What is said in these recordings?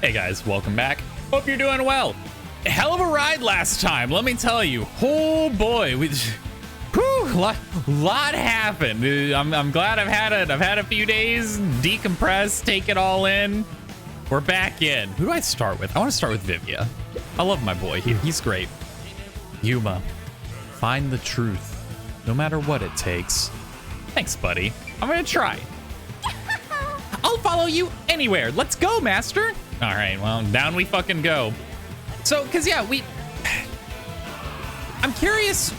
Hey guys, welcome back. Hope you're doing well. Hell of a ride last time, let me tell you. Oh boy, lot happened. I'm glad I've had a few days, decompress, take it all in. We're back in. Who do I start with? I want to start with Vivia. I love my boy. He's great. Yuma, find the truth, no matter what it takes. Thanks, buddy. I'm gonna try. I'll follow you anywhere. Let's go, master. All right, well, down we fucking go. So, cause yeah, I'm curious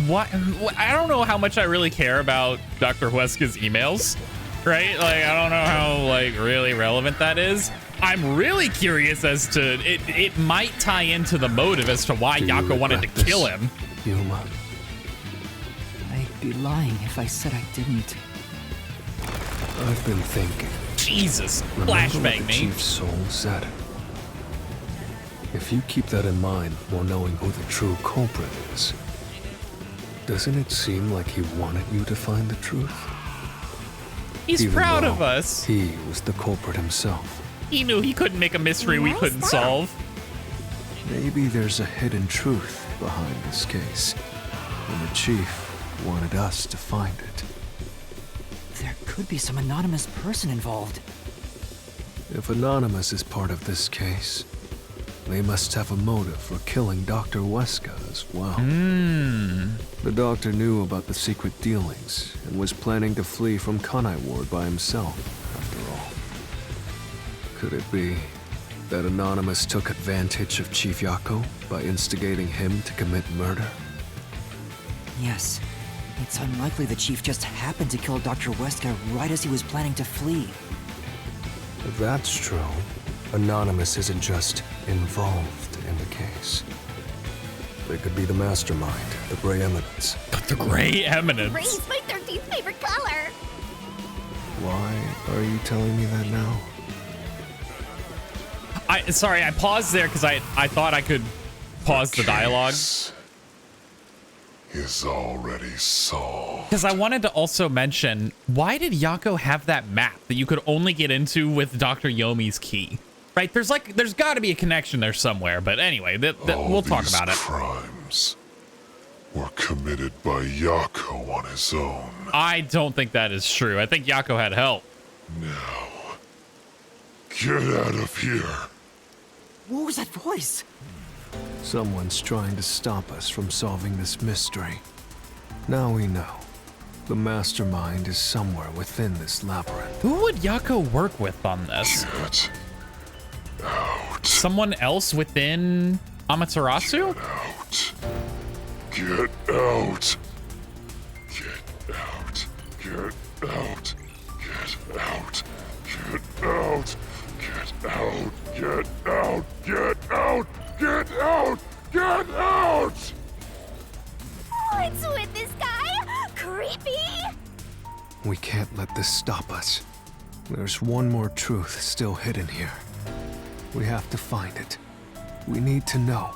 what, I don't know how much I really care about Dr. Huesca's emails, right? Like, I don't know how like really relevant that is. I'm really curious as to, it might tie into the motive as to why Yako wanted to kill him. Yuma. I'd be lying if I said I didn't. I've been thinking. Jesus, Remember flashbang what the me. Chief's soul said? If you keep that in mind while knowing who the true culprit is, doesn't it seem like he wanted you to find the truth? He's Even proud though of us. He was the culprit himself. He knew he couldn't make a mystery we couldn't solve. Maybe there's a hidden truth behind this case, and the Chief wanted us to find it. There could be some anonymous person involved. If Anonymous is part of this case, they must have a motive for killing Dr. Huesca as well. The doctor knew about the secret dealings and was planning to flee from Kanai Ward by himself, after all. Could it be that Anonymous took advantage of Chief Yako by instigating him to commit murder? Yes. It's unlikely the Chief just happened to kill Dr. Huesca right as he was planning to flee. If that's true, Anonymous isn't just involved in the case. They could be the mastermind, the Grey Eminence. The Grey Eminence. Green's my 13th favorite color. Why are you telling me that now? Sorry, I paused there because I thought I could pause the dialogue. Is already solved. Because I wanted to also mention, why did Yako have that map that you could only get into with Dr. Yomi's key? Right? There's got to be a connection there somewhere. But anyway, we'll talk about it. Crimes were committed by Yako on his own. I don't think that is true. I think Yako had help. Now, get out of here. What was that voice? Someone's trying to stop us from solving this mystery. Now we know. The mastermind is somewhere within this labyrinth. Who would Yako work with on this? Get out. Someone else within Amaterasu? Get out. Get out. Get out. Get out. Get out. Get out. Get out. Get out. Get out. Get out. What's with this guy? Creepy. We can't let this stop us. There's one more truth still hidden here. We have to find it. We need to know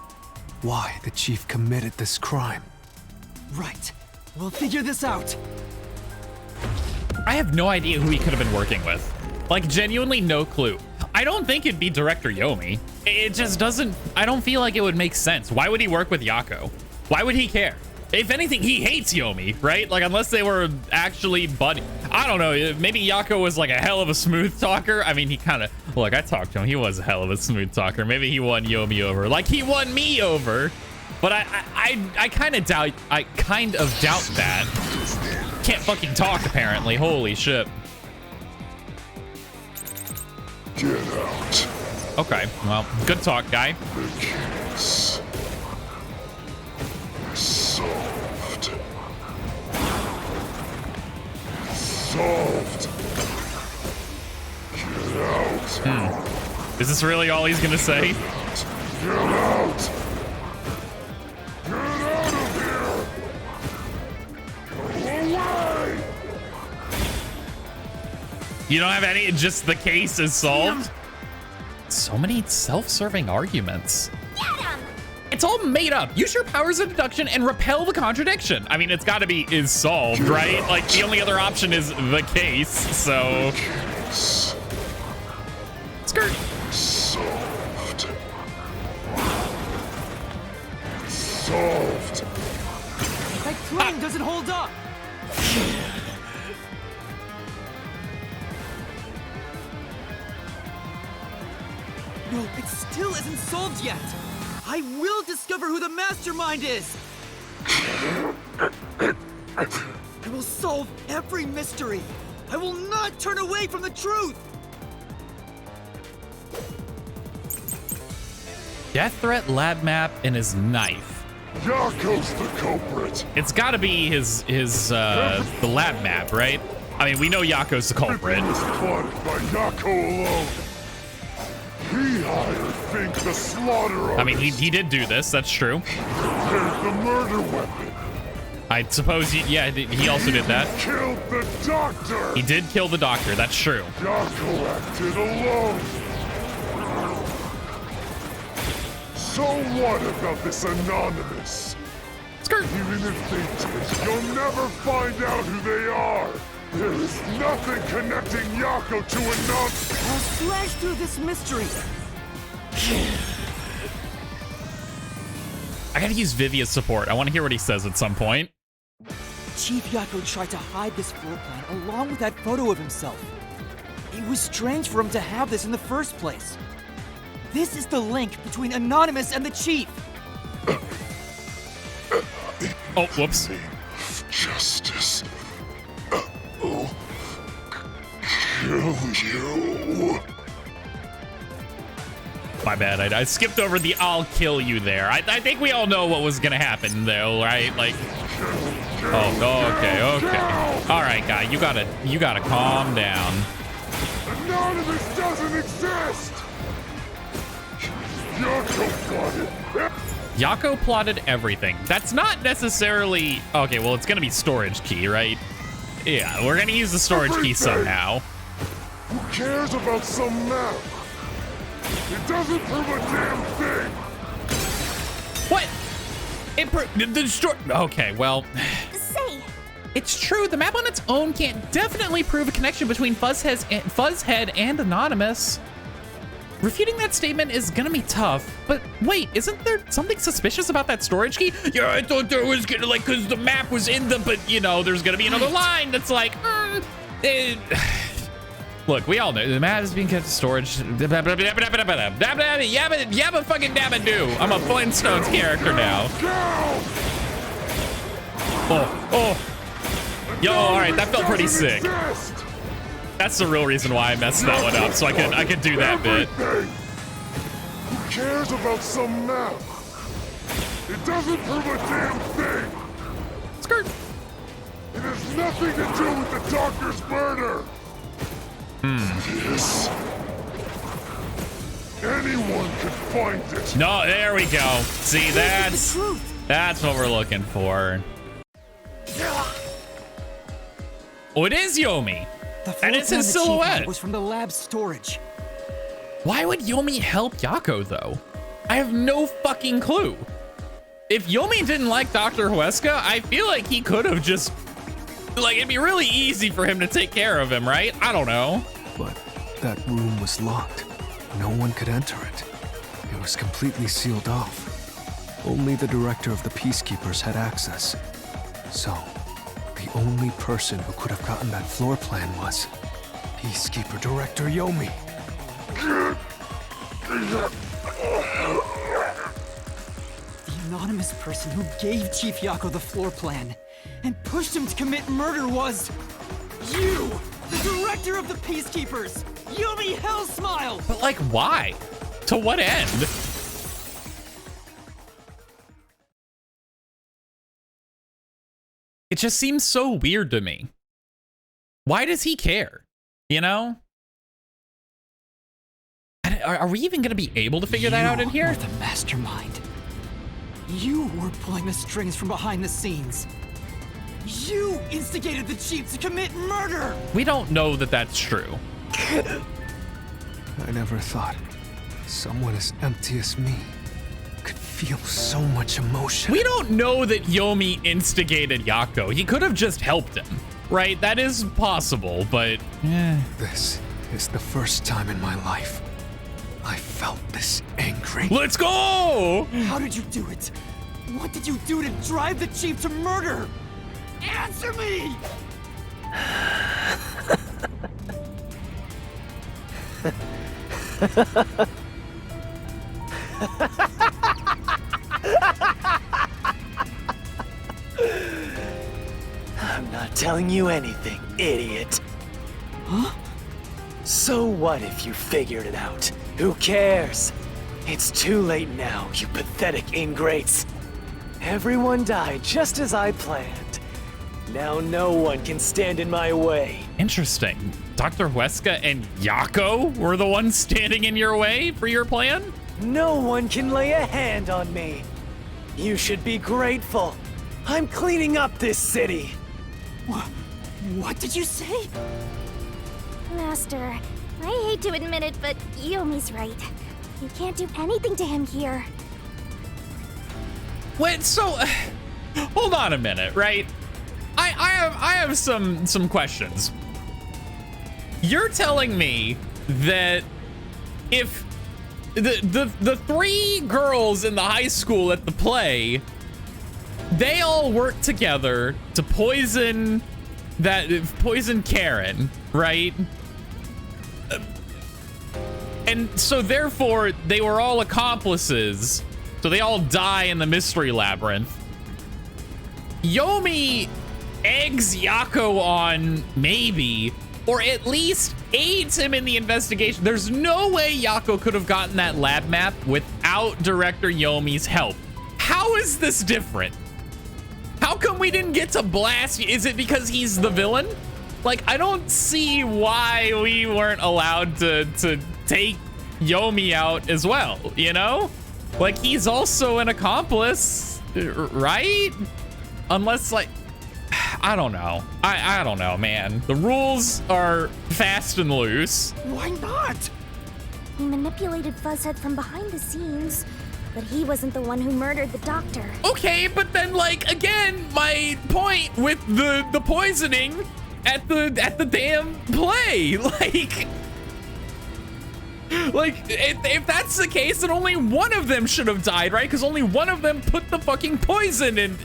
why the Chief committed this crime. Right. We'll figure this out. I have no idea who he could have been working with. Like, genuinely no clue. I don't think it'd be Director Yomi. It just doesn't, I don't feel like it would make sense. Why would he work with Yako? Why would he care? If anything, he hates Yomi, right? Like, unless they were actually buddy. I don't know, maybe Yako was like a hell of a smooth talker. I mean, he kind of, look, I talked to him. He was a hell of a smooth talker. Maybe he won Yomi over. Like, he won me over. But I kind of doubt that. Can't fucking talk, apparently. Holy shit. Get out. Okay, well, good talk, guy. The case is solved. Solved. Get out. Is this really all he's gonna say? Get out. Get out of here. Go away. You don't have any, just the case is solved? So many self-serving arguments. Get him. It's all made up. Use your powers of deduction and repel the contradiction. I mean, it's got to be is solved, right? Like, the only other option is the case, so... Case Skirt. solved. solved. That claim doesn't hold up! No, it still isn't solved yet! I will discover who the mastermind is! I will solve every mystery! I will not turn away from the truth! Death threat, lab map, and his knife. Yako's the culprit. It's got to be the lab map, right? I mean, we know Yako's the culprit. Everything was plotted by Yako alone. He hired Fink the slaughter artist. I mean, he did do this. That's true. There's the murder weapon. I suppose he also did that. He killed the doctor. He did kill the doctor. That's true. Yako acted alone. So what about this Anonymous? Skirt. Even if they did, you'll never find out who they are. There is nothing connecting Yako to Anonymous. I'll slash through this mystery! I gotta use Vivia's support. I want to hear what he says at some point. Chief Yako tried to hide this floor plan along with that photo of himself. It was strange for him to have this in the first place. This is the link between Anonymous and the Chief. Oh, whoops. Justice. I'll kill you. My bad. I skipped over the "I'll kill you" there. I think we all know what was gonna happen, though, right? Like, oh, okay. All right, guy, you gotta calm down. Anonymous doesn't exist. Yako plotted everything. That's not necessarily okay. Well, it's gonna be storage key, right? Yeah, we're gonna use the storage key somehow. Who cares about some map? It doesn't prove a damn thing. What? Okay, well, Say, it's true. The map on its own can't definitely prove a connection between Fuzzhead and Anonymous. Refuting that statement is gonna be tough, but wait, isn't there something suspicious about that storage key? Yeah, I thought there was gonna, like, cause the map was in the, but you know, there's gonna be another line that's like, look, we all know the map is being kept in storage. Yabba fucking dabba do. I'm a Flintstones character now. Oh. Yo, all right, that felt pretty sick. That's the real reason why I messed that one up, so I could do that bit. Who cares about some map? It doesn't prove a damn thing. Skirt. It has nothing to do with the doctor's murder. This. Anyone could find it. No, there we go. See, that's what we're looking for. Oh, it is Yomi. And it's his silhouette. Was from the lab's storage. Why would Yomi help Yako, though? I have no fucking clue. If Yomi didn't like Dr. Huesca, I feel like he could have just, like, it'd be really easy for him to take care of him, right? I don't know. But that room was locked. No one could enter it. It was completely sealed off. Only the director of the Peacekeepers had access. So, the only person who could have gotten that floor plan was Peacekeeper Director Yomi. The anonymous person who gave Chief Yako the floor plan and pushed him to commit murder was you, the director of the Peacekeepers, Yomi Hellsmile. But, like, why? To what end? It just seems so weird to me. Why does he care? You know? Are we even going to be able to figure that out in here? You were the mastermind. You were pulling the strings from behind the scenes. You instigated the chief to commit murder! We don't know that that's true. I never thought someone as empty as me could feel so much emotion. We don't know that Yomi instigated Yako. He could have just helped him, right? That is possible, but... This is the first time in my life I felt this angry. Let's go! How did you do it? What did you do to drive the chief to murder? Answer me! I'm not telling you anything, idiot. Huh? So what if you figured it out? Who cares? It's too late now, you pathetic ingrates. Everyone died just as I planned. Now no one can stand in my way. Interesting. Dr. Huesca and Yako were the ones standing in your way for your plan? No one can lay a hand on me. You should be grateful. I'm cleaning up this city. What did you say? Master, I hate to admit it, but Yomi's right. You can't do anything to him here. Wait, so hold on a minute, right? I have some questions. You're telling me that if the three girls in the high school at the play, they all work together to poison Karen, right? And so therefore they were all accomplices. So they all die in the mystery labyrinth. Yomi eggs Yako on maybe, or at least aids him in the investigation. There's no way Yako could have gotten that lab map without Director Yomi's help. How is this different? How come we didn't get to blast? Is it because he's the villain? Like, I don't see why we weren't allowed to take Yomi out as well, you know? Like, he's also an accomplice, right? Unless, like, I don't know. I don't know, man. The rules are fast and loose. Why not? He manipulated Fuzzhead from behind the scenes, but he wasn't the one who murdered the doctor. Okay, but then, like, again, my point with the poisoning at the damn play, like, if that's the case, then only one of them should have died, right? Because only one of them put the fucking poison in,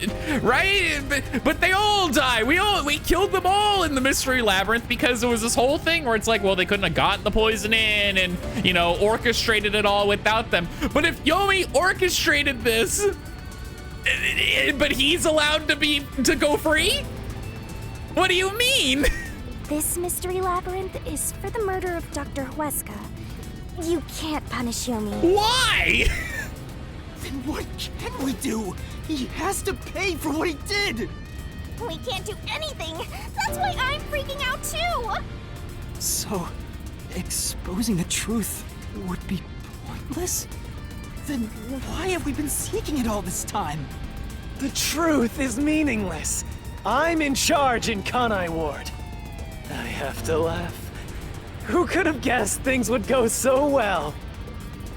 right? But they all die. We killed them all in the mystery labyrinth because there was this whole thing where it's like, well, they couldn't have gotten the poison in and, you know, orchestrated it all without them. But if Yomi orchestrated this, but he's allowed to go free? What do you mean? This mystery labyrinth is for the murder of Dr. Huesca. You can't punish Yomi. Why? Then what can we do? He has to pay for what he did! We can't do anything. That's why I'm freaking out too. So, exposing the truth would be pointless? Then why have we been seeking it all this time? The truth is meaningless. I'm in charge in Kanai Ward. I have to laugh. Who could have guessed things would go so well?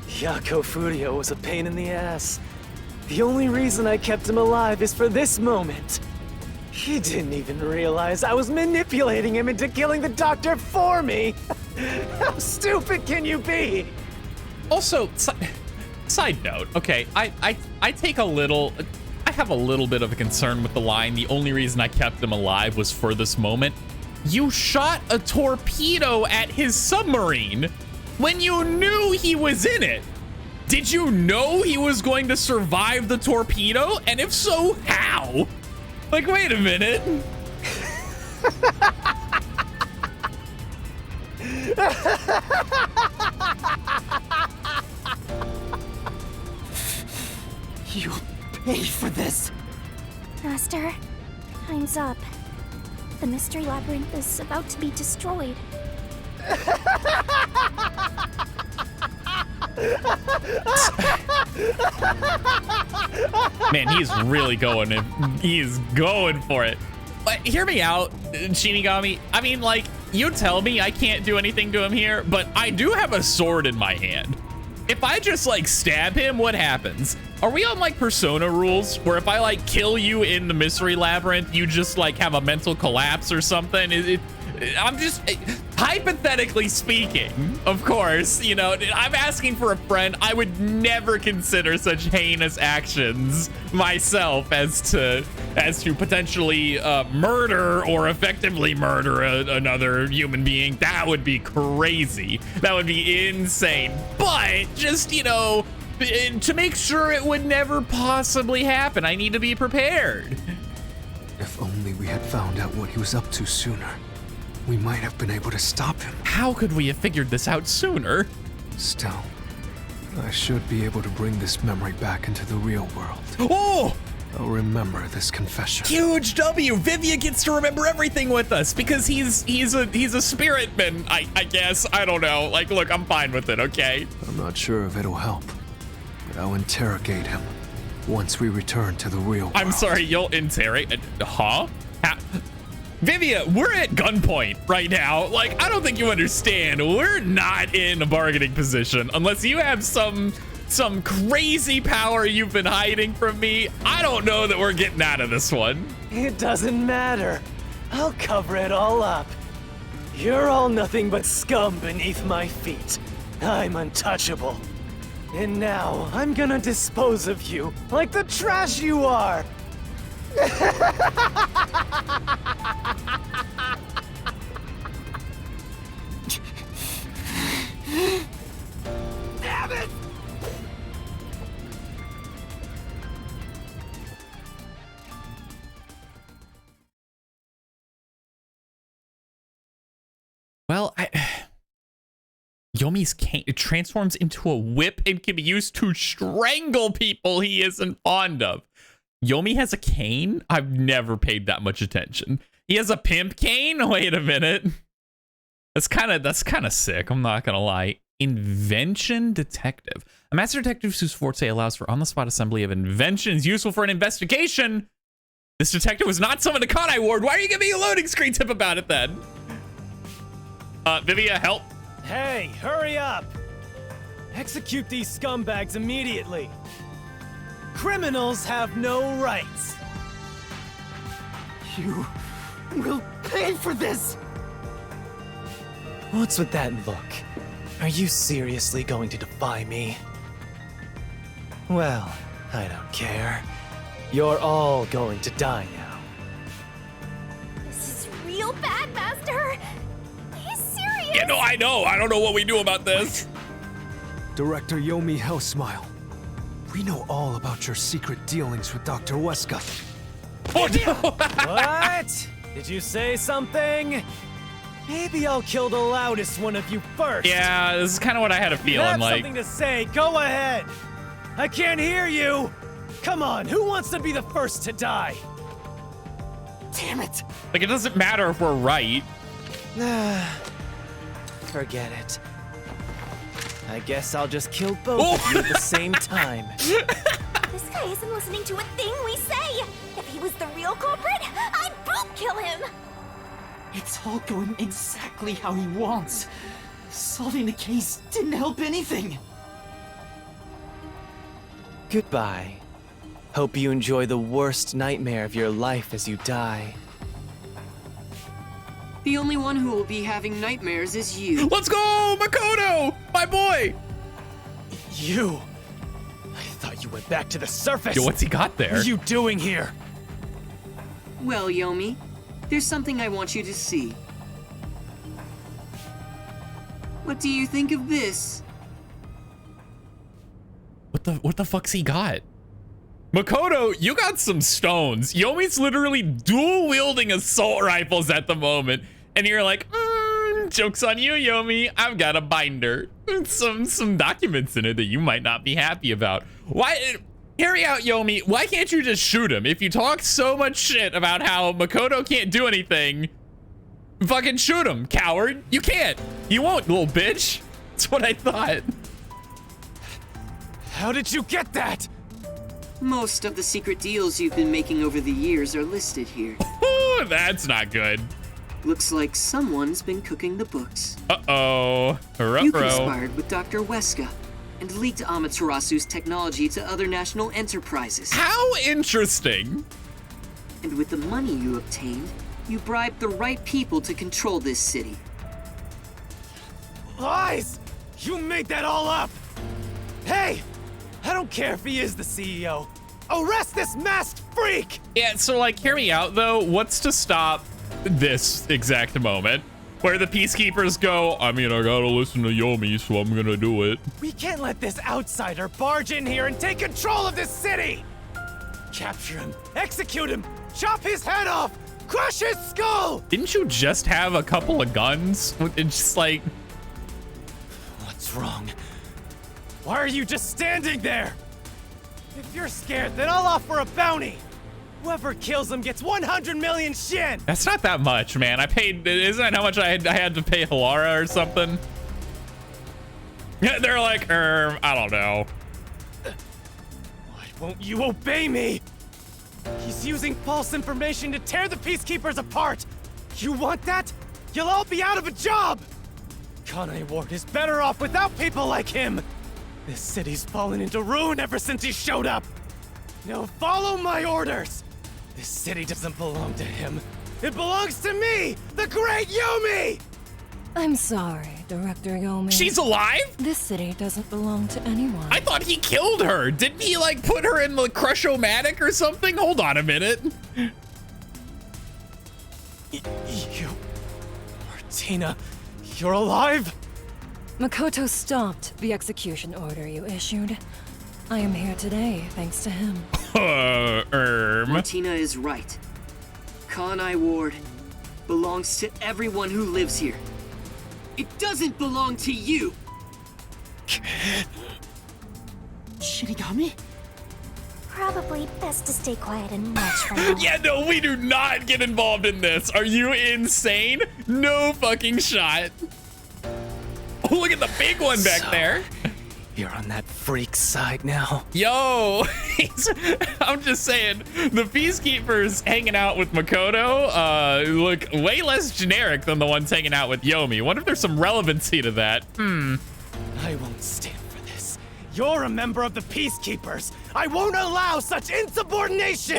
Yako Furio was a pain in the ass. The only reason I kept him alive is for this moment. He didn't even realize I was manipulating him into killing the doctor for me. How stupid can you be? Also, side note, okay, I have a little bit of a concern with the line, the only reason I kept him alive was for this moment. You shot a torpedo at his submarine when you knew he was in it. Did you know he was going to survive the torpedo? And if so, how? Like, wait a minute. You'll pay for this. Master, time's up. The mystery labyrinth is about to be destroyed. Man, he's really going in. He's going for it. But hear me out, Shinigami. I mean, like, you tell me I can't do anything to him here, but I do have a sword in my hand. If I just, like, stab him, what happens? Are we on, like, Persona rules where if I, like, kill you in the mystery labyrinth, you just, like, have a mental collapse or something? I'm just... hypothetically speaking, of course, you know, I'm asking for a friend. I would never consider such heinous actions myself as to potentially murder or effectively murder another human being. That would be crazy. That would be insane. But just, you know, to make sure it would never possibly happen, I need to be prepared. If only we had found out what he was up to sooner, we might have been able to stop him. How could we have figured this out sooner? Still, I should be able to bring this memory back into the real world. Oh! I'll remember this confession. Huge W! Vivia gets to remember everything with us because he's a spiritman, I guess. I don't know. Like, look, I'm fine with it, okay? I'm not sure if it'll help, but I'll interrogate him once we return to the real world. I'm sorry, you'll interrogate? Huh? Vivia, we're at gunpoint right now. Like, I don't think you understand. We're not in a bargaining position unless you have some crazy power you've been hiding from me. I don't know that we're getting out of this one. It doesn't matter. I'll cover it all up. You're all nothing but scum beneath my feet. I'm untouchable. And now I'm gonna dispose of you like the trash you are. Damn it! Well, Yomi's cane transforms into a whip and can be used to strangle people he isn't fond of. Yomi has a cane? I've never paid that much attention. He has a pimp cane? Wait a minute. That's kind of sick, I'm not gonna lie. Invention detective. A master detective whose forte allows for on-the-spot assembly of inventions useful for an investigation. This detective was not summoned to Kanai Ward. Why are you giving me a loading screen tip about it then? Vivia, help. Hey, hurry up! Execute these scumbags immediately. Criminals have no rights. You will pay for this! What's with that look? Are you seriously going to defy me? Well, I don't care. You're all going to die now. This is real bad, Master. He's serious. Yeah, no, I know. I don't know what we do about this. Director Yomi Hellsmile, we know all about your secret dealings with Dr. Weska. Oh, no. What? Did you say something? Maybe I'll kill the loudest one of you first. Yeah, this is kind of what I had a You feeling have like. something to say, go ahead. I can't hear you. Come on, who wants to be the first to die? Damn it! Like, it doesn't matter if we're right. Forget it. I guess I'll just kill both of you at the same time. This guy isn't listening to a thing we say. If he was the real culprit, I'd boot kill him. It's all going exactly how he wants. Solving the case didn't help anything. Goodbye. Hope you enjoy the worst nightmare of your life as you die. The only one who will be having nightmares is you. Let's go, Makoto, my boy. You! I thought you went back to the surface! Yo, what's he got there? What are you doing here? Well, Yomi, there's something I want you to see. What do you think of this? What the fuck's he got? Makoto, you got some stones. Yomi's literally dual wielding assault rifles at the moment. And you're like, joke's on you, Yomi. I've got a binder. Some documents in it that you might not be happy about. Why? Carry out, Yomi. Why can't you just shoot him? If you talk so much shit about how Makoto can't do anything, fucking shoot him, coward. You can't. You won't, little bitch. That's what I thought. How did you get that? Most of the secret deals you've been making over the years are listed here. That's not good. Looks like someone's been cooking the books. Uh-oh. You conspired with Dr. Weska and leaked Amaterasu's technology to other national enterprises. How interesting. And with the money you obtained, you bribed the right people to control this city. Lies! You made that all up! Hey! I don't care if he is the CEO. Arrest this masked freak! Yeah, so like, hear me out though. What's to stop this exact moment where the peacekeepers go, I mean, I gotta listen to Yomi, so I'm gonna do it. We can't let this outsider barge in here and take control of this city! Capture him, execute him, chop his head off, crush his skull! Didn't you just have a couple of guns? It's just like... What's wrong? Why are you just standing there? If you're scared, then I'll offer a bounty. Whoever kills him gets 100 million shin. That's not that much, man. I paid, isn't that how much I had to pay Halara or something? Yeah, they're like, I don't know. Why won't you obey me? He's using false information to tear the peacekeepers apart. You want that? You'll all be out of a job. Kanai Ward is better off without people like him. This city's fallen into ruin ever since he showed up. Now follow my orders. This city doesn't belong to him. It belongs to me, the great Yomi! I'm sorry, Director Yomi. She's alive? This city doesn't belong to anyone. I thought he killed her. Didn't he like put her in the Crush-O-Matic or something? Hold on a minute. You... Martina, you're alive? Makoto stopped the execution order you issued. I am here today thanks to him. Martina is right. Kanai Ward belongs to everyone who lives here. It doesn't belong to you! Shinigami? Probably best to stay quiet and watch for now. Yeah, no, we do not get involved in this. Are you insane? No fucking shot. Oh, look at the big one back there. You're on that freak's side now. Yo, I'm just saying, the Peacekeepers hanging out with Makoto look way less generic than the ones hanging out with Yomi. What if there's some relevancy to that? I won't stand for this. You're a member of the Peacekeepers. I won't allow such insubordination.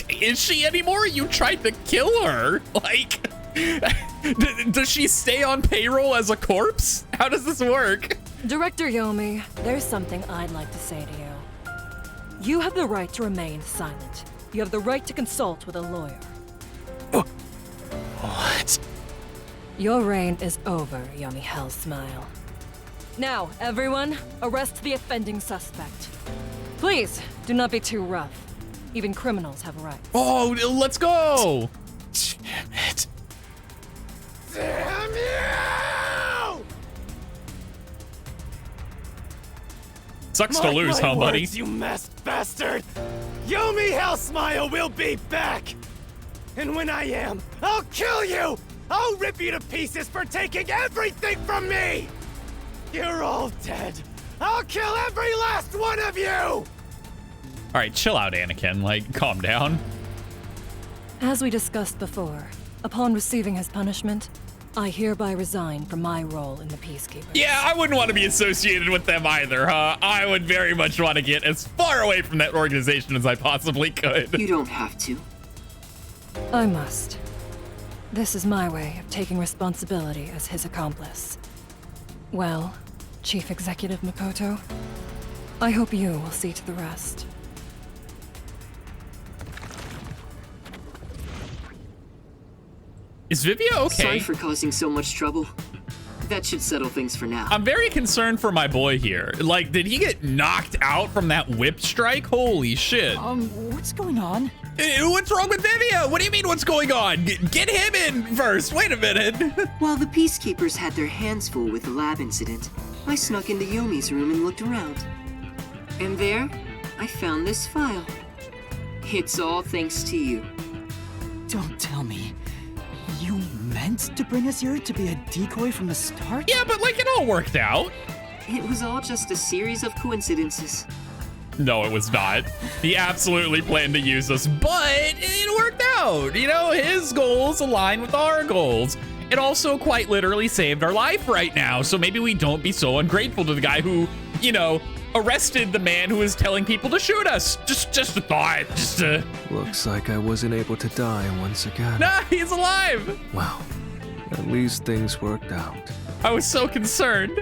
Is she anymore? You tried to kill her. Like, does she stay on payroll as a corpse? How does this work? Director Yomi, there's something I'd like to say to you. You have the right to remain silent. You have the right to consult with a lawyer. What? Your reign is over, Yomi Hellsmile. Now, everyone, arrest the offending suspect. Please, do not be too rough. Even criminals have rights. Oh, let's go. Damn it. Damn you! Sucks to lose, huh, buddy? You masked bastard! Yomi Hellsmile will be back! And when I am, I'll kill you! I'll rip you to pieces for taking everything from me! You're all dead! I'll kill every last one of you! All right, chill out, Anakin. Like, calm down. As we discussed before, upon receiving his punishment, I hereby resign from my role in the Peacekeepers. Yeah, I wouldn't want to be associated with them either, huh? I would very much want to get as far away from that organization as I possibly could. You don't have to. I must. This is my way of taking responsibility as his accomplice. Well, Chief Executive Makoto, I hope you will see to the rest. Is Vivia okay? Sorry for causing so much trouble. That should settle things for now. I'm very concerned for my boy here. Like, did he get knocked out from that whip strike? Holy shit. What's going on? What's wrong with Vivia? What do you mean what's going on? Get him in first. Wait a minute. While the Peacekeepers had their hands full with the lab incident, I snuck into Yomi's room and looked around. And there, I found this file. It's all thanks to you. Don't tell me. You meant to bring us here to be a decoy from the start? Yeah, but like it all worked out. It was all just a series of coincidences. No, it was not. He absolutely planned to use us, but it worked out. You know, his goals align with our goals. It also quite literally saved our life right now, so maybe we don't be so ungrateful to the guy who, you know, arrested the man who was telling people to shoot us. Just a thought. Looks like I wasn't able to die once again. Nah, he's alive. Well, at least things worked out. I was so concerned.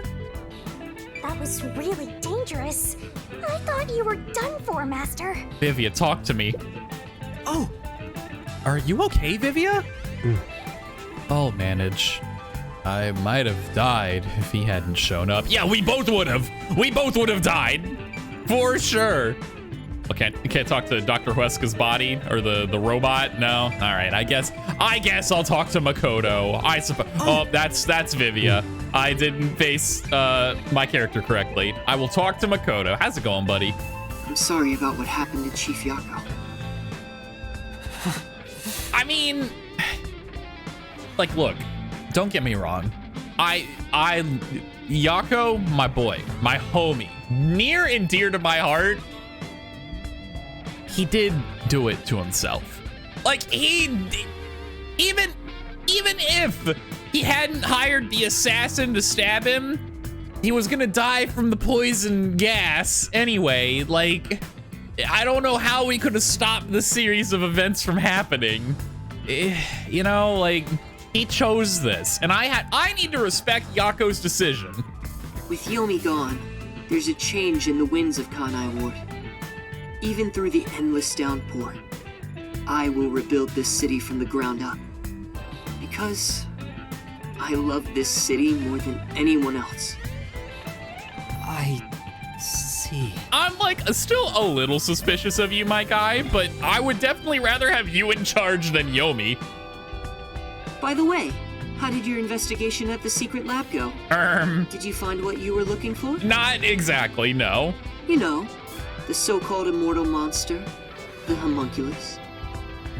That was really dangerous. I thought you were done for, Master. Vivia, talk to me. Oh, Are you okay, Vivia? I'll manage. I might have died if he hadn't shown up. Yeah, we both would have. We both would have died. For sure. Okay, you can't talk to Dr. Huesca's body or the robot. No. All right. I guess I'll talk to Makoto. I suppose. Oh, that's Vivia. I didn't face my character correctly. I will talk to Makoto. How's it going, buddy? I'm sorry about what happened to Chief Yako. I mean, like, look, don't get me wrong. Yako, my boy, my homie, near and dear to my heart. He did do it to himself. Like, even if he hadn't hired the assassin to stab him, he was gonna die from the poison gas anyway. Like, I don't know how we could have stopped the series of events from happening. You know, like, he chose this, and I need to respect Yako's decision. With Yomi gone, there's a change in the winds of Kanai Ward. Even through the endless downpour, I will rebuild this city from the ground up. Because I love this city more than anyone else. I see. I'm like still a little suspicious of you, my guy, but I would definitely rather have you in charge than Yomi. By the way, how did your investigation at the secret lab go? Did you find what you were looking for? Not exactly, no. You know, the so-called immortal monster, the homunculus.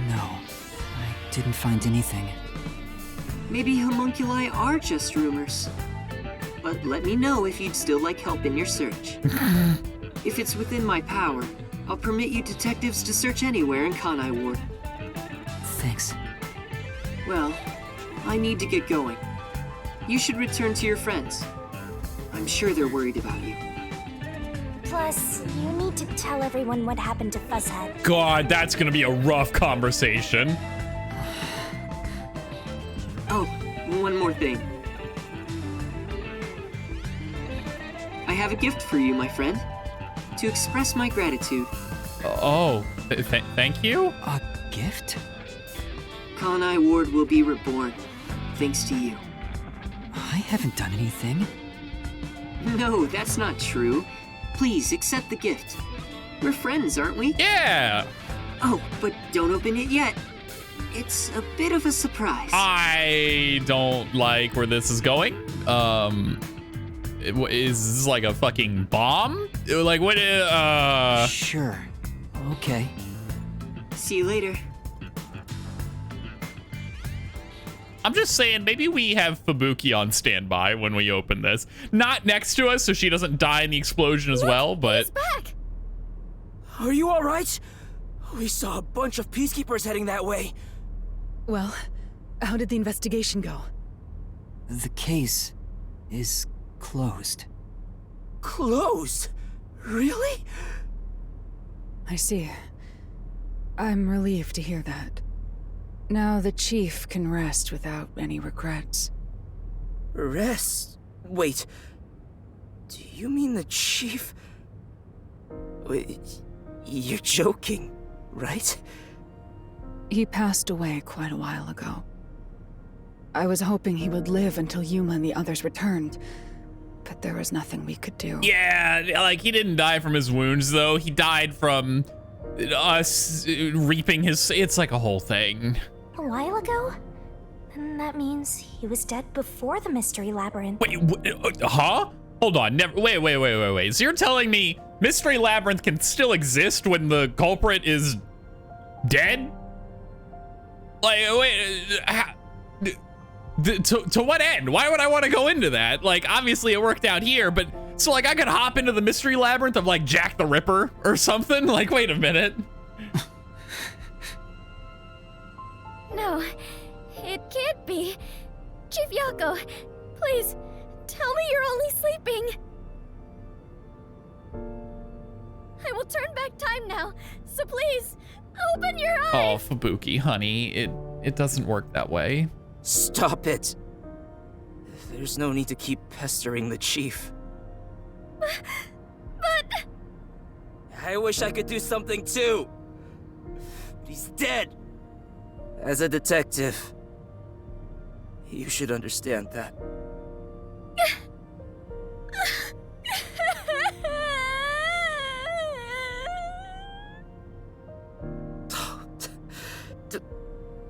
No, I didn't find anything. Maybe homunculi are just rumors. But let me know if you'd still like help in your search. If it's within my power, I'll permit you detectives to search anywhere in Kanai Ward. Thanks. Well, I need to get going. You should return to your friends. I'm sure they're worried about you. Plus, you need to tell everyone what happened to Fuzzhead. God, that's gonna be a rough conversation. Oh, one more thing. I have a gift for you, my friend. To express my gratitude. Oh, thank you? A gift? Kanai Ward will be reborn, thanks to you. I haven't done anything. No, that's not true. Please, accept the gift. We're friends, aren't we? Yeah. Oh, but don't open it yet. It's a bit of a surprise. I don't like where this is going. Is this like a fucking bomb? Like what? Sure. Okay. See you later. I'm just saying, maybe we have Fubuki on standby when we open this. Not next to us so she doesn't die in the explosion as well, but... He's back! Are you alright? We saw a bunch of peacekeepers heading that way. Well, how did the investigation go? The case is closed. Closed? Really? I see. I'm relieved to hear that. Now the chief can rest without any regrets. Rest? Wait. Do you mean the chief? Wait, you're joking, right? He passed away quite a while ago. I was hoping he would live until Yuma and the others returned, but there was nothing we could do. Yeah, like he didn't die from his wounds though. He died from us reaping his... It's like a whole thing. A while ago? Then that means he was dead before the Mystery Labyrinth. Wait, huh? Hold on, never, wait. So you're telling me Mystery Labyrinth can still exist when the culprit is dead? Like, wait, to what end? Why would I want to go into that? Like, obviously it worked out here, but so like I could hop into the Mystery Labyrinth of like Jack the Ripper or something? Like, wait a minute. No, it can't be. Chief Yako, please, tell me you're only sleeping. I will turn back time now, so please, open your eyes. Oh, Fubuki, honey, it doesn't work that way. Stop it. There's no need to keep pestering the chief. But... I wish I could do something too. But he's dead. As a detective, you should understand that.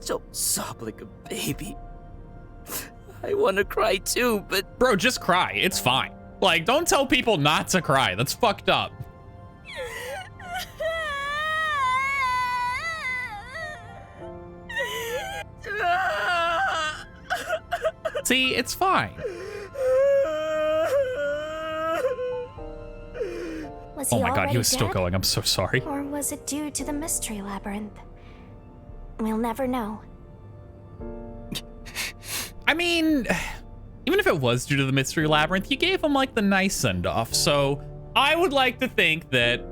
Don't sob like a baby. I want to cry too, but... Bro, just cry. It's fine. Like, don't tell people not to cry. That's fucked up. See, it's fine. Was he Oh my god, he already was still dead? going. I'm so sorry. Or was it due to the mystery labyrinth? We'll never know. I mean, even if it was due to the mystery labyrinth, you gave him like the nice send-off. So I would like to think that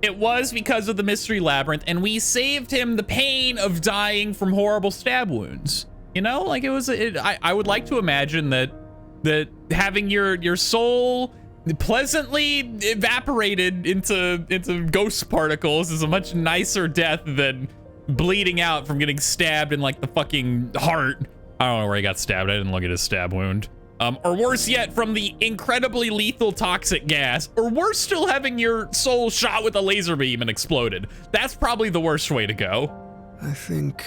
it was because of the mystery labyrinth and we saved him the pain of dying from horrible stab wounds. You know, like it was, I would like to imagine that having your soul pleasantly evaporated into ghost particles is a much nicer death than bleeding out from getting stabbed in like the fucking heart. I don't know where he got stabbed. I didn't look at his stab wound. Or worse yet, from the incredibly lethal toxic gas. Or worse still, having your soul shot with a laser beam and exploded. That's probably the worst way to go. I think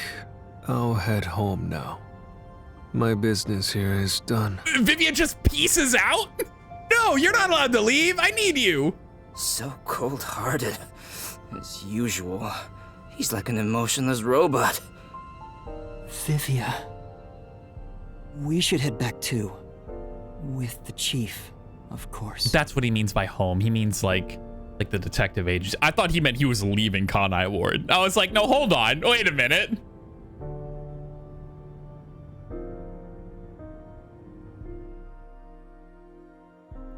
I'll head home now. My business here is done. Vivian just pieces out? No, you're not allowed to leave. I need you. So cold-hearted. As usual. He's like an emotionless robot. Vivia. We should head back too. With the chief, of course. That's what he means by home. He means like the detective agency. I thought he meant he was leaving Kanai Ward. I was like, no, hold on. Wait a minute.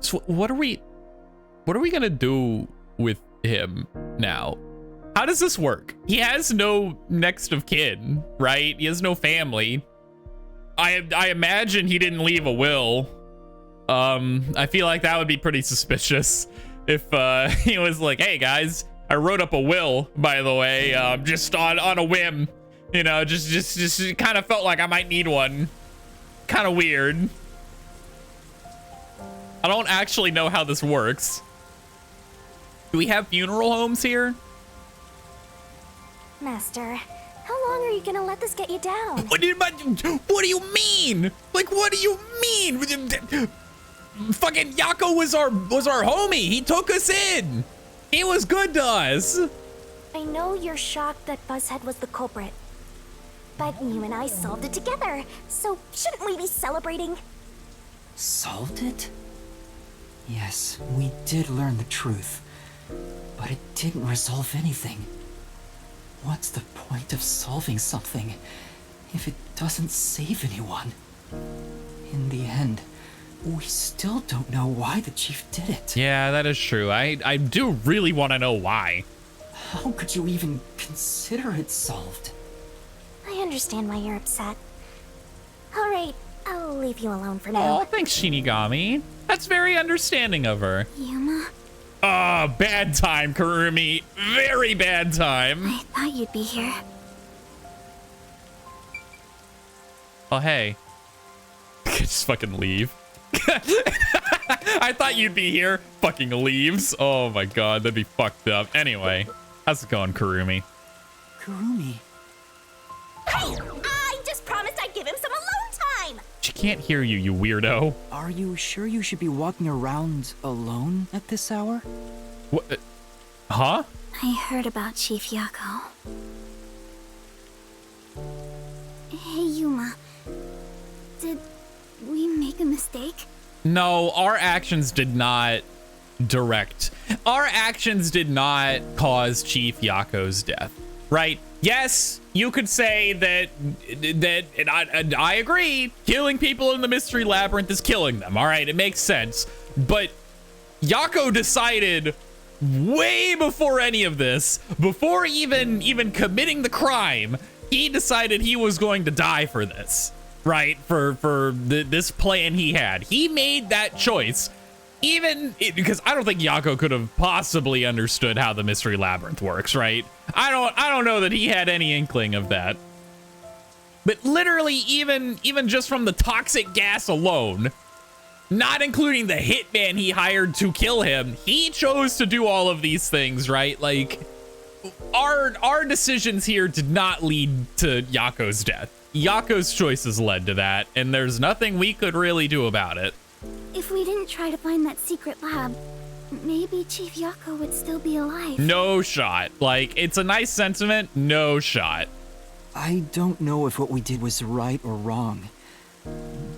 So what are we gonna do with him now? How does this work? He has no next of kin, right? He has no family. I imagine he didn't leave a will. I feel like that would be pretty suspicious if he was like, hey guys, I wrote up a will, by the way, just on a whim, you know, just kind of felt like I might need one. Kind of weird. I don't actually know how this works. Do we have funeral homes here? Master, how long are you gonna let this get you down? What do you mean? Like, what do you mean? Fucking Yako was our homie. He took us in. He was good to us. I know you're shocked that Buzzhead was the culprit, but you and I solved it together, so shouldn't we be celebrating? Solved it? Yes, we did learn the truth, but it didn't resolve anything. What's the point of solving something if it doesn't save anyone? In the end, we still don't know why the chief did it. Yeah, that is true. I do really want to know why. How could you even consider it solved? I understand why you're upset. All right, I'll leave you alone for now. Oh, thanks, Shinigami. That's very understanding of her. Yuma? Oh, bad time, Kurumi. Very bad time. I thought you'd be here. Oh, hey. Just fucking leave. I thought you'd be here. Fucking leaves. Oh my god, that'd be fucked up. Anyway, how's it going, Kurumi? Kurumi? Hey! I just promised I'd give him some alone time! She can't hear you, you weirdo. Are you sure you should be walking around alone at this hour? What? Huh? I heard about Chief Yako. Hey, Yuma. Did we make a mistake? No, our actions did not direct. Our actions did not cause Chief Yako's death, right? Yes, you could say that and I agree, killing people in the mystery labyrinth is killing them. All right, it makes sense. But Yako decided way before any of this, before even committing the crime, he decided he was going to die for this. right? For this plan he had. He made that choice. Because I don't think Yako could have possibly understood how the mystery labyrinth works, right? I don't know that he had any inkling of that. But literally, even just from the toxic gas alone, not including the hitman he hired to kill him, he chose to do all of these things, right? Like, our decisions here did not lead to Yako's death. Yako's choices led to that, and there's nothing we could really do about it. If we didn't try to find that secret lab, maybe Chief Yako would still be alive. No shot. Like, it's a nice sentiment, no shot. I don't know if what we did was right or wrong.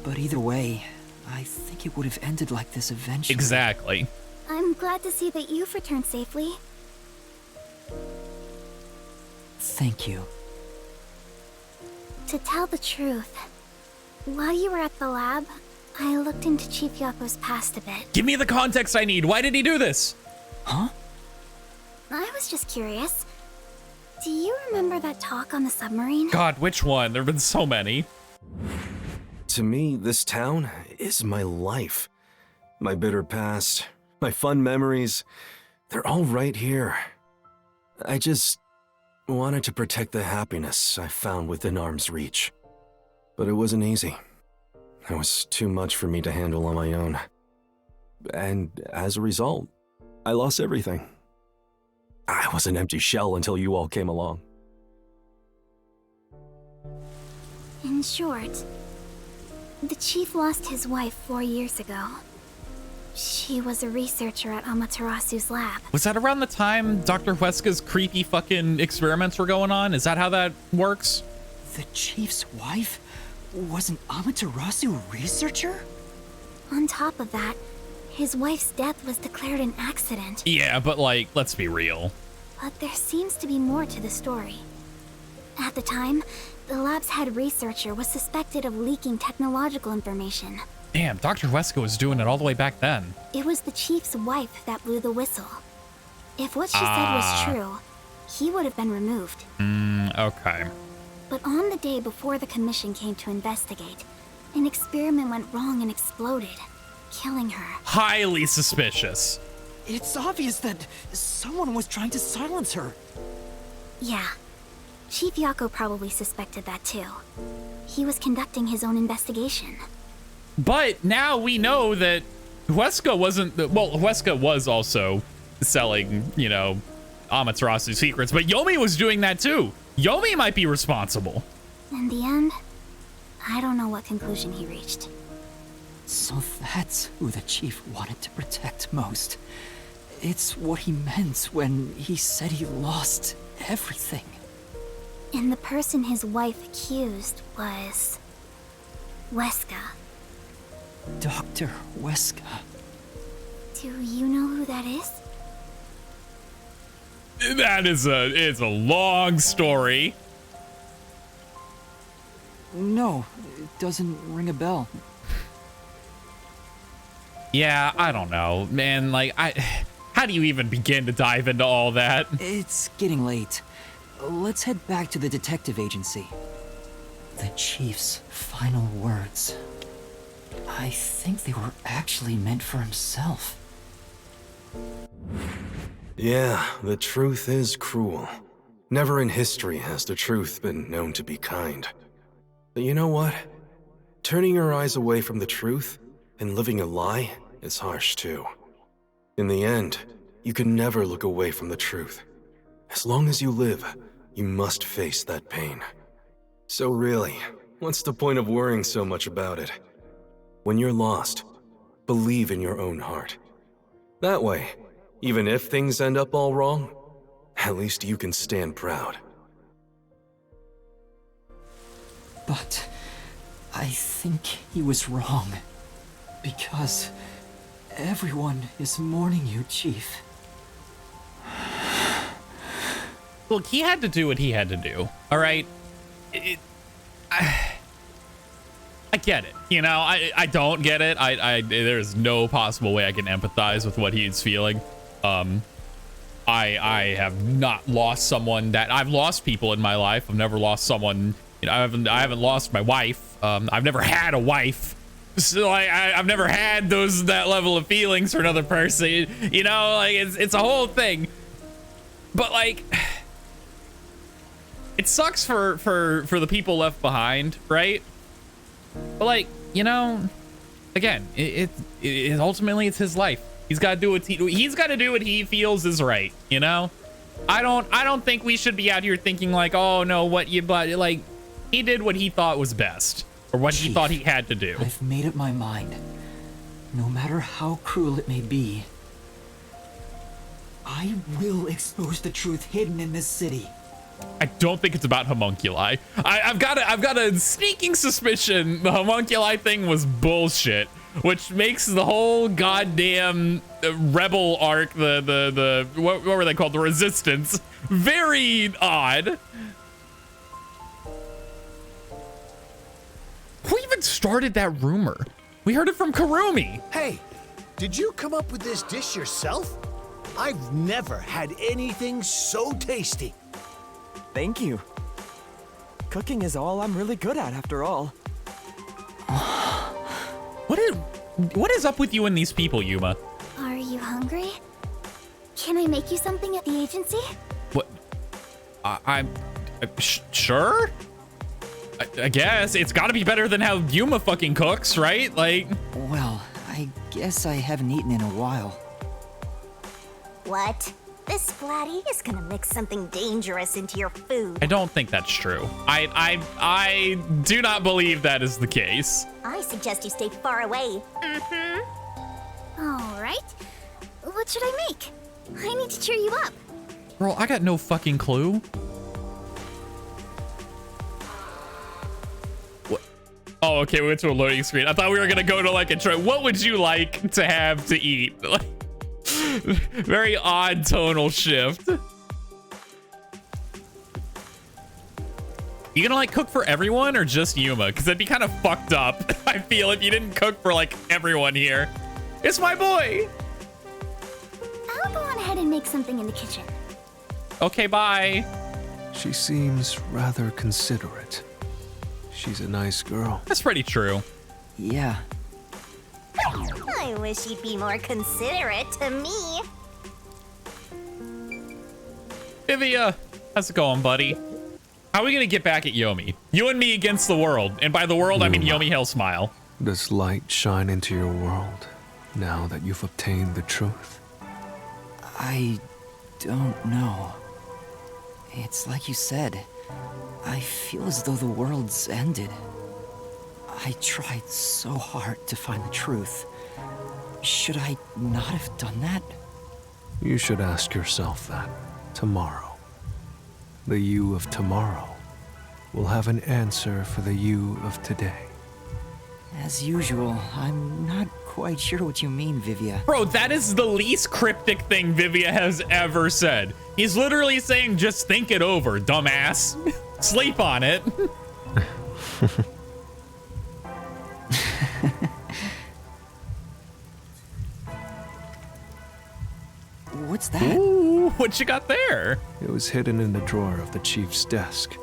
But either way, I think it would have ended like this eventually. Exactly. I'm glad to see that you've returned safely. Thank you. To tell the truth, while you were at the lab, I looked into Chief Yako's past a bit. Give me the context I need. Why did he do this? Huh? I was just curious. Do you remember that talk on the submarine? God, which one? There have been so many. To me, this town is my life. My bitter past, my fun memories, they're all right here. I just wanted to protect the happiness I found within arm's reach. But it wasn't easy. It was too much for me to handle on my own. And as a result, I lost everything. I was an empty shell until you all came along. In short, the chief lost his wife 4 years ago. She was a researcher at Amaterasu's lab. Was that around the time Dr. Huesca's creepy fucking experiments were going on? Is that how that works? The chief's wife was an Amaterasu researcher? On top of that, his wife's death was declared an accident. Yeah, but like, let's be real. But there seems to be more to the story. At the time, the lab's head researcher was suspected of leaking technological information. Damn, Dr. Huesca was doing it all the way back then. It was the chief's wife that blew the whistle. If what she said was true, he would have been removed. Okay. But on the day before the commission came to investigate, an experiment went wrong and exploded, killing her. Highly suspicious. It's obvious that someone was trying to silence her. Yeah. Chief Yako probably suspected that too. He was conducting his own investigation. But now we know that Huesca wasn't... Well, Huesca was also selling, you know, Amaterasu secrets, but Yomi was doing that too. Yomi might be responsible. In the end, I don't know what conclusion he reached. So that's who the chief wanted to protect most. It's what he meant when he said he lost everything. And the person his wife accused was... Huesca. Dr. Huesca. Do you know who that is? That is it's a long story. No, it doesn't ring a bell. Yeah, I don't know, man. Like, how do you even begin to dive into all that? It's getting late. Let's head back to the detective agency. The chief's final words. I think they were actually meant for himself. Yeah, the truth is cruel. Never in history has the truth been known to be kind. But you know what? Turning your eyes away from the truth and living a lie is harsh too. In the end, you can never look away from the truth. As long as you live, you must face that pain. So really, what's the point of worrying so much about it? When you're lost, believe in your own heart. That way, even if things end up all wrong, at least you can stand proud. But I think he was wrong. Because everyone is mourning you, Chief. Look, he had to do what he had to do, all right? I get it, you know, I don't get it. There's no possible way I can empathize with what he's feeling. I have not lost someone that I've lost people in my life. I've never lost someone, you know, I haven't lost my wife. I've never had a wife, so I've never had that level of feelings for another person. You know, like it's a whole thing. But like, it sucks for the people left behind, right? But like, you know, again, it ultimately it's his life. He's got to do what he feels is right. You know, I don't think we should be out here thinking like, oh no, like he did what he thought was best, or what he thought he had to do. I've made up my mind. No matter how cruel it may be, I will expose the truth hidden in this city. I don't think it's about homunculi. I've got a sneaking suspicion the homunculi thing was bullshit, which makes the whole goddamn rebel arc, the what were they called, the resistance, very odd. Who even started that rumor? We heard it from Karumi. Hey, did you come up with this dish yourself? I've never had anything so tasty. Thank you. Cooking is all I'm really good at, after all. What is up with you and these people, Yuma? Are you hungry? Can I make you something at the agency? What? I'm sure? I guess. It's gotta be better than how Yuma fucking cooks, right? Like... Well, I guess I haven't eaten in a while. What? This Splatty is gonna mix something dangerous into your food. I don't think that's true. I do not believe that is the case. I suggest you stay far away. All right. What should I make? I need to cheer you up. Girl, I got no fucking clue. What? Oh, okay, we went to a loading screen. I thought we were gonna go to like a tray. What would you like to have to eat? Very odd tonal shift. You gonna like cook for everyone or just Yuma? Because that'd be kind of fucked up, I feel, if you didn't cook for like everyone here. It's my boy. I'll go on ahead and make something in the kitchen. Okay, bye. She seems rather considerate. She's a nice girl. That's pretty true. Yeah. I wish you'd be more considerate to me. Ivia, how's it going, buddy? How are we gonna get back at Yomi? You and me against the world. And by the world, I mean Yomi Hell Smile. Does light shine into your world now that you've obtained the truth? I don't know. It's like you said. I feel as though the world's ended. I tried so hard to find the truth. Should I not have done that? You should ask yourself that tomorrow. The you of tomorrow will have an answer for the you of today. As usual, I'm not quite sure what you mean, Vivia. Bro, that is the least cryptic thing Vivia has ever said. He's literally saying, just think it over, dumbass. Sleep on it. What's that? Ooh, what you got there? It was hidden in the drawer of the chief's desk.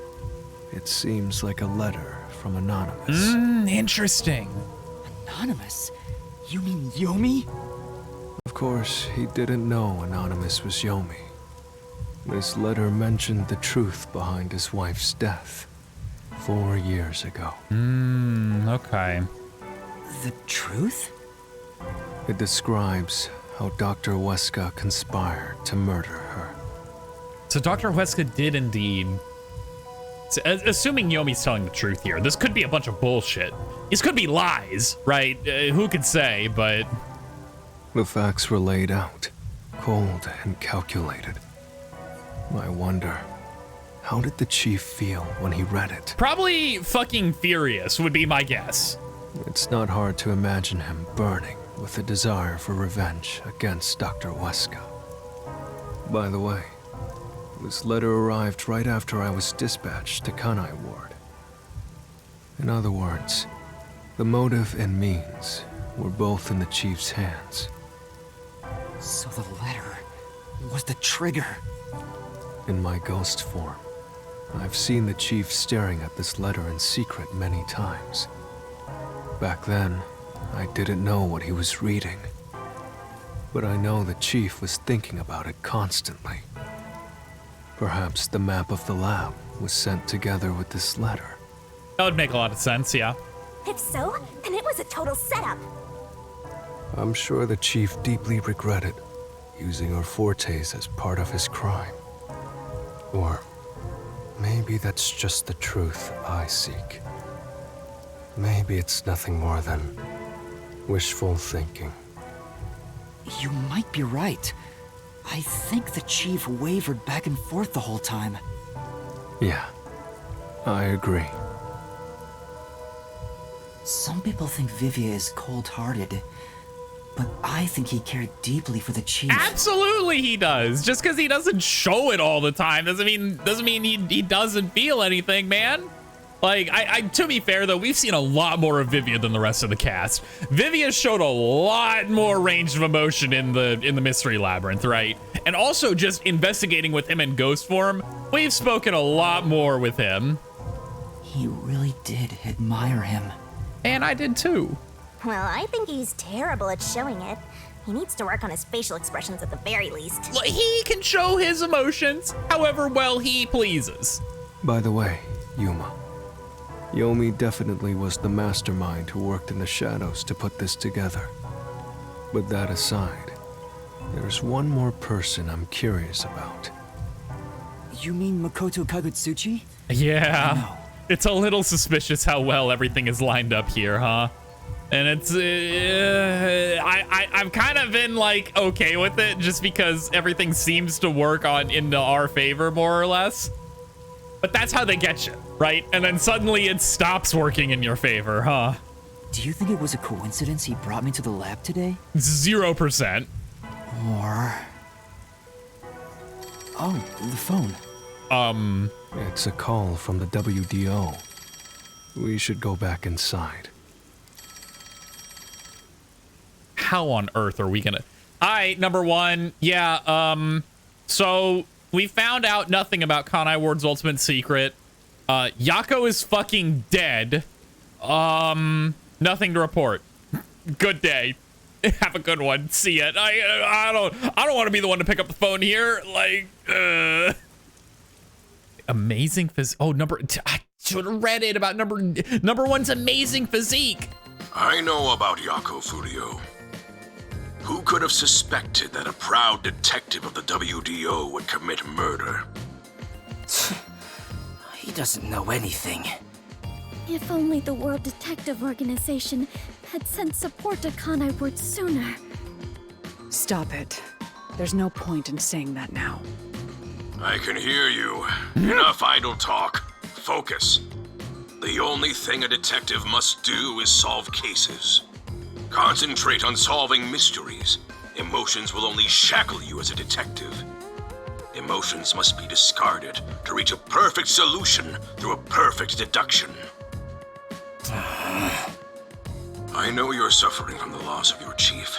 It seems like a letter from Anonymous. Interesting. Anonymous? You mean Yomi? Of course, he didn't know Anonymous was Yomi. This letter mentioned the truth behind his wife's death 4 years ago. Okay. The truth? It describes how Dr. Weska conspired to murder her. So Dr. Weska did indeed... So, assuming Yomi's telling the truth here, this could be a bunch of bullshit. These could be lies, right? Who could say, but... The facts were laid out, cold and calculated. I wonder, how did the chief feel when he read it? Probably fucking furious would be my guess. It's not hard to imagine him burning with a desire for revenge against Dr. Weska. By the way, this letter arrived right after I was dispatched to Kanai Ward. In other words, the motive and means were both in the chief's hands. So the letter was the trigger. In my ghost form, I've seen the chief staring at this letter in secret many times. Back then, I didn't know what he was reading. But I know the chief was thinking about it constantly. Perhaps the map of the lab was sent together with this letter. That would make a lot of sense, yeah. If so, then it was a total setup. I'm sure the chief deeply regretted using our fortes as part of his crime. Or maybe that's just the truth I seek. Maybe it's nothing more than wishful thinking. You might be right. I think the chief wavered back and forth the whole time. Yeah, I agree. Some people think Vivia is cold-hearted, but I think he cared deeply for the chief. Absolutely he does. Just because he doesn't show it all the time doesn't mean he doesn't feel anything, man. Like, to be fair though, we've seen a lot more of Vivia than the rest of the cast. Vivia showed a lot more range of emotion in the mystery labyrinth, right? And also just investigating with him in ghost form, we've spoken a lot more with him. He really did admire him. And I did too. Well, I think he's terrible at showing it. He needs to work on his facial expressions at the very least. He can show his emotions however well he pleases. By the way, Yuma, Yomi definitely was the mastermind who worked in the shadows to put this together. But that aside, there's one more person I'm curious about. You mean Makoto Kagutsuchi? Yeah. It's a little suspicious how well everything is lined up here, huh? And it's, I've kind of been like, okay with it just because everything seems to work into our favor more or less. But that's how they get you, right? And then suddenly it stops working in your favor, huh? Do you think it was a coincidence he brought me to the lab today? 0%. Or... Oh, the phone. It's a call from the WDO. We should go back inside. How on earth are we gonna... Alright, number one, yeah, so we found out nothing about Kanai Ward's ultimate secret. Yako is fucking dead. Nothing to report. Good day. Have a good one. See ya. I don't want to be the one to pick up the phone here. Like, amazing oh, I should have read it about number one's amazing physique. I know about Yako Furio. Who could have suspected that a proud detective of the WDO would commit murder? He doesn't know anything. If only the World Detective Organization had sent support to Kanai Ward sooner. Stop it. There's no point in saying that now. I can hear you. Enough idle talk. Focus. The only thing a detective must do is solve cases. Concentrate on solving mysteries. Emotions will only shackle you as a detective. Emotions must be discarded to reach a perfect solution through a perfect deduction. I know you're suffering from the loss of your chief,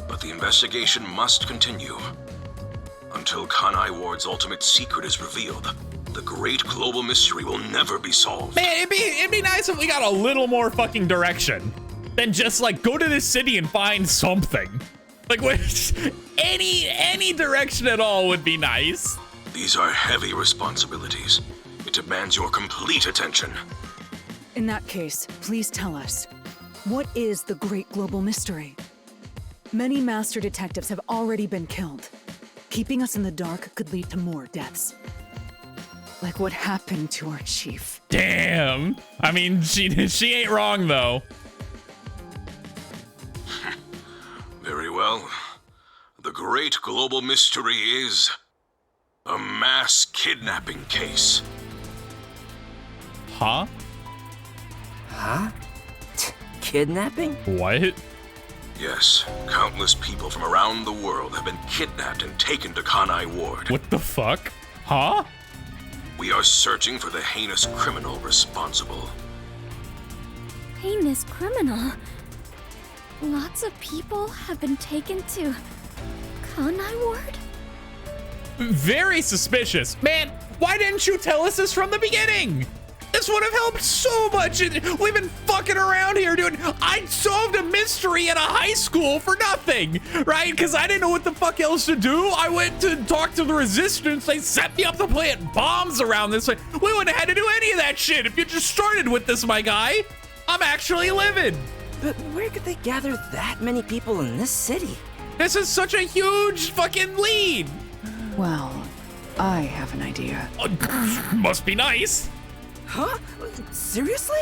but the investigation must continue. Until Kanai Ward's ultimate secret is revealed, the great global mystery will never be solved. Man, it'd be nice if we got a little more fucking direction than just like go to this city and find something. Like any direction at all would be nice. These are heavy responsibilities. It demands your complete attention. In that case, please tell us, what is the great global mystery? Many master detectives have already been killed. Keeping us in the dark could lead to more deaths. Like what happened to our chief. Damn. I mean, she ain't wrong though. Very well. The great global mystery is a mass kidnapping case. Huh? Huh? Kidnapping? What? Yes, countless people from around the world have been kidnapped and taken to Kanai Ward. What the fuck? Huh? We are searching for the heinous criminal responsible. Heinous criminal? Lots of people have been taken to Kanai Ward? Very suspicious. Man, Why didn't you tell us this from the beginning? This would have helped so much. We've been fucking around here, dude. I solved a mystery at a high school for nothing, right? Because I didn't know what the fuck else to do. I went to talk to the resistance. They set me up to plant bombs around this way. We wouldn't have had to do any of that shit if you just started with this, my guy. I'm actually living. But where could they gather that many people in this city? This is such a huge fucking lead. Well, I have an idea. Must be nice. Huh? Seriously?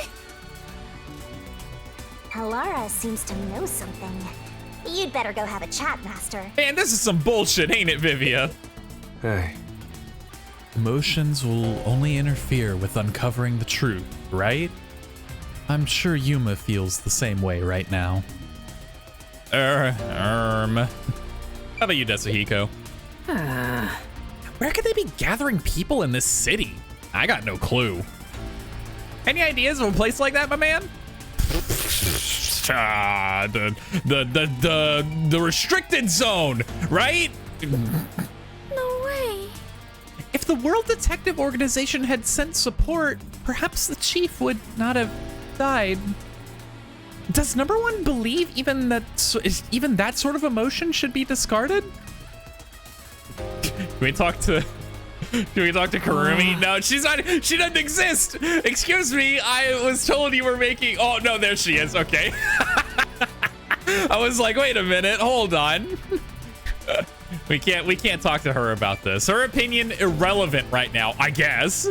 Alara seems to know something. You'd better go have a chat, Master. Man, this is some bullshit, ain't it, Vivia? Hey. Emotions will only interfere with uncovering the truth, right? I'm sure Yuma feels the same way right now. How about you, Desahiko? Where could they be gathering people in this city? I got no clue. Any ideas of a place like that, my man? The restricted zone, right? No way. If the World Detective Organization had sent support, perhaps the chief would not have died. Does number one believe even that sort of emotion should be discarded? Can we talk to Kurumi? No, she doesn't exist. Excuse me, I was told you were making. Oh no, there she is. Okay. I was like, wait a minute, hold on. We can't talk to her about this. Her opinion irrelevant right now, I guess.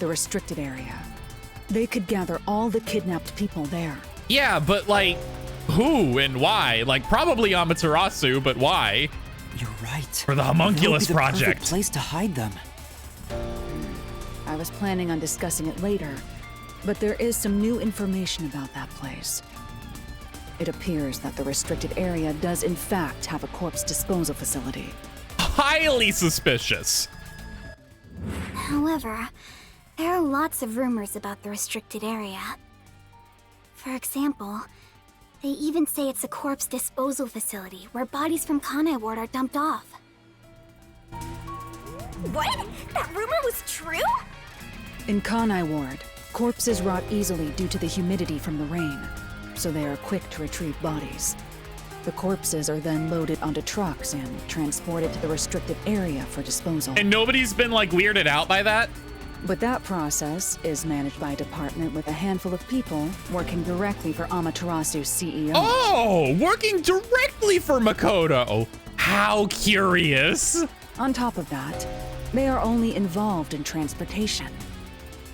The restricted area. They could gather all the kidnapped people there. Yeah, but like, who and why? Like, probably Amaterasu, but why? You're right. For the homunculus That would be the project. perfect place to hide them. I was planning on discussing it later, but there is some new information about that place. It appears that the restricted area does in fact have a corpse disposal facility. Highly suspicious. However, there are lots of rumors about the restricted area. For example, they even say it's a corpse disposal facility where bodies from Kanai Ward are dumped off. What? That rumor was true? In Kanai Ward, corpses rot easily due to the humidity from the rain, so they are quick to retrieve bodies. The corpses are then loaded onto trucks and transported to the restricted area for disposal. And nobody's been like weirded out by that? But that process is managed by a department with a handful of people working directly for Amaterasu's CEO. Oh, working directly for Makoto. How curious. On top of that, they are only involved in transportation.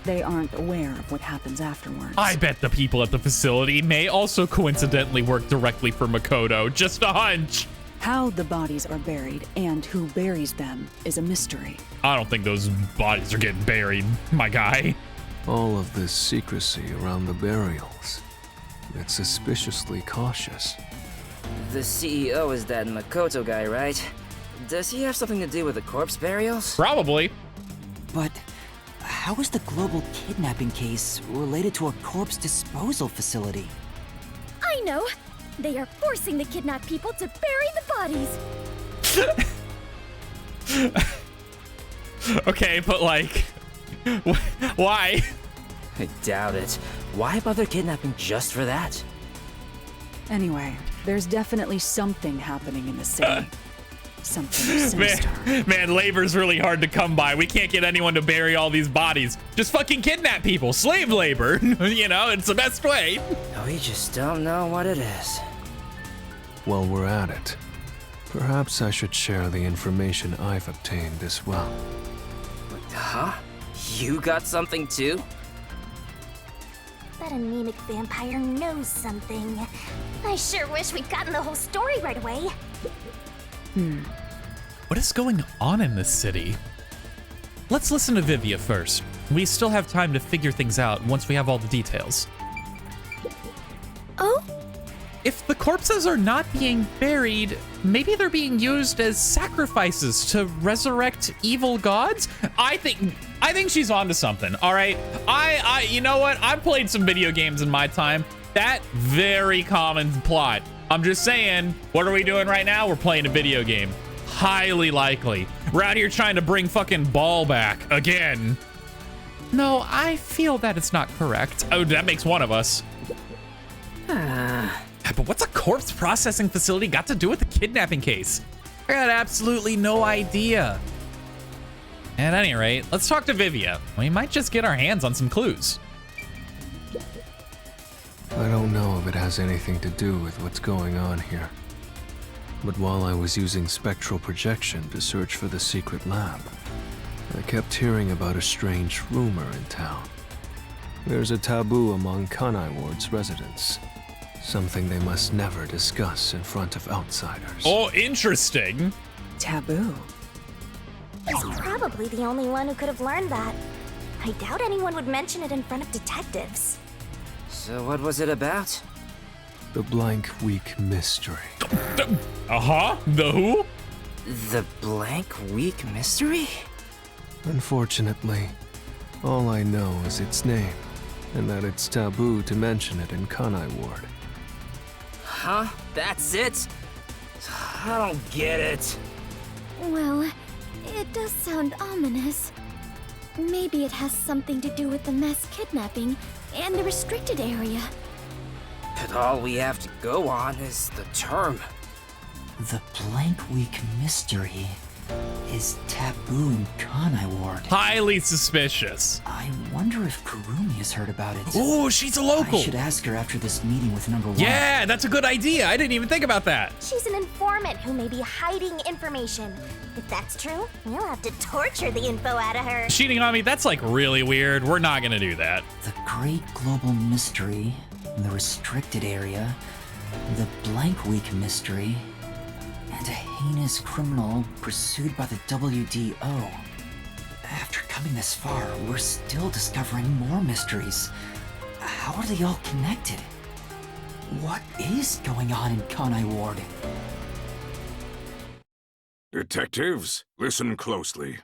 They aren't aware of what happens afterwards. I bet the people at the facility may also coincidentally work directly for Makoto. Just a hunch. How the bodies are buried and who buries them is a mystery. I don't think those bodies are getting buried, my guy. All of this secrecy around the burials. It's suspiciously cautious. The CEO is that Makoto guy, right? Does he have something to do with the corpse burials? Probably. But how is the global kidnapping case related to a corpse disposal facility? I know. They are forcing the kidnapped people to bury the bodies. Okay, but like, why? I doubt it. Why bother kidnapping just for that? Anyway, there's definitely something happening in the city. Something sinister. Man, labor's really hard to come by. We can't get anyone to bury all these bodies. Just fucking kidnap people. Slave labor. You know, it's the best way. We just don't know what it is. While we're at it, perhaps I should share the information I've obtained as well. Huh? You got something too? That anemic vampire knows something. I sure wish we'd gotten the whole story right away. What is going on in this city? Let's listen to Vivia first. We still have time to figure things out once we have all the details. Oh? If the corpses are not being buried, maybe they're being used as sacrifices to resurrect evil gods? I think she's onto something, all right? You know what? I've played some video games in my time. That very common plot. I'm just saying, what are we doing right now? We're playing a video game. highly likely. We're out here trying to bring fucking Ball back again. No, I feel that it's not correct. Oh, that makes one of us. But what's a corpse processing facility got to do with the kidnapping case? I got absolutely no idea. At any rate, let's talk to Vivia. We might just get our hands on some clues. I don't know if it has anything to do with what's going on here. But while I was using spectral projection to search for the secret lab, I kept hearing about a strange rumor in town. There's a taboo among Kanai Ward's residents. Something they must never discuss in front of outsiders. Oh, interesting. Taboo. He's probably the only one who could have learned that. I doubt anyone would mention it in front of detectives. So what was it about? The blank week mystery. Uh-huh? The who? The blank week mystery? Unfortunately, all I know is its name, and that it's taboo to mention it in Kanai Ward. Huh? That's it? I don't get it. Well, it does sound ominous. Maybe it has something to do with the mass kidnapping and the restricted area. But all we have to go on is the term. The blank week mystery is taboo in Kanai Ward. Highly suspicious. I wonder if Kurumi has heard about it. Ooh, she's a local. I should ask her after this meeting with number 1. Yeah, that's a good idea. I didn't even think about that. She's an informant who may be hiding information. If that's true, we'll have to torture the info out of her. Cheating on me, that's like really weird. We're not gonna do that. The great global mystery, the restricted area, the blank week mystery, and a heinous criminal pursued by the WDO. After coming this far, we're still discovering more mysteries. How are they all connected? What is going on in Kanai Ward? Detectives, listen closely.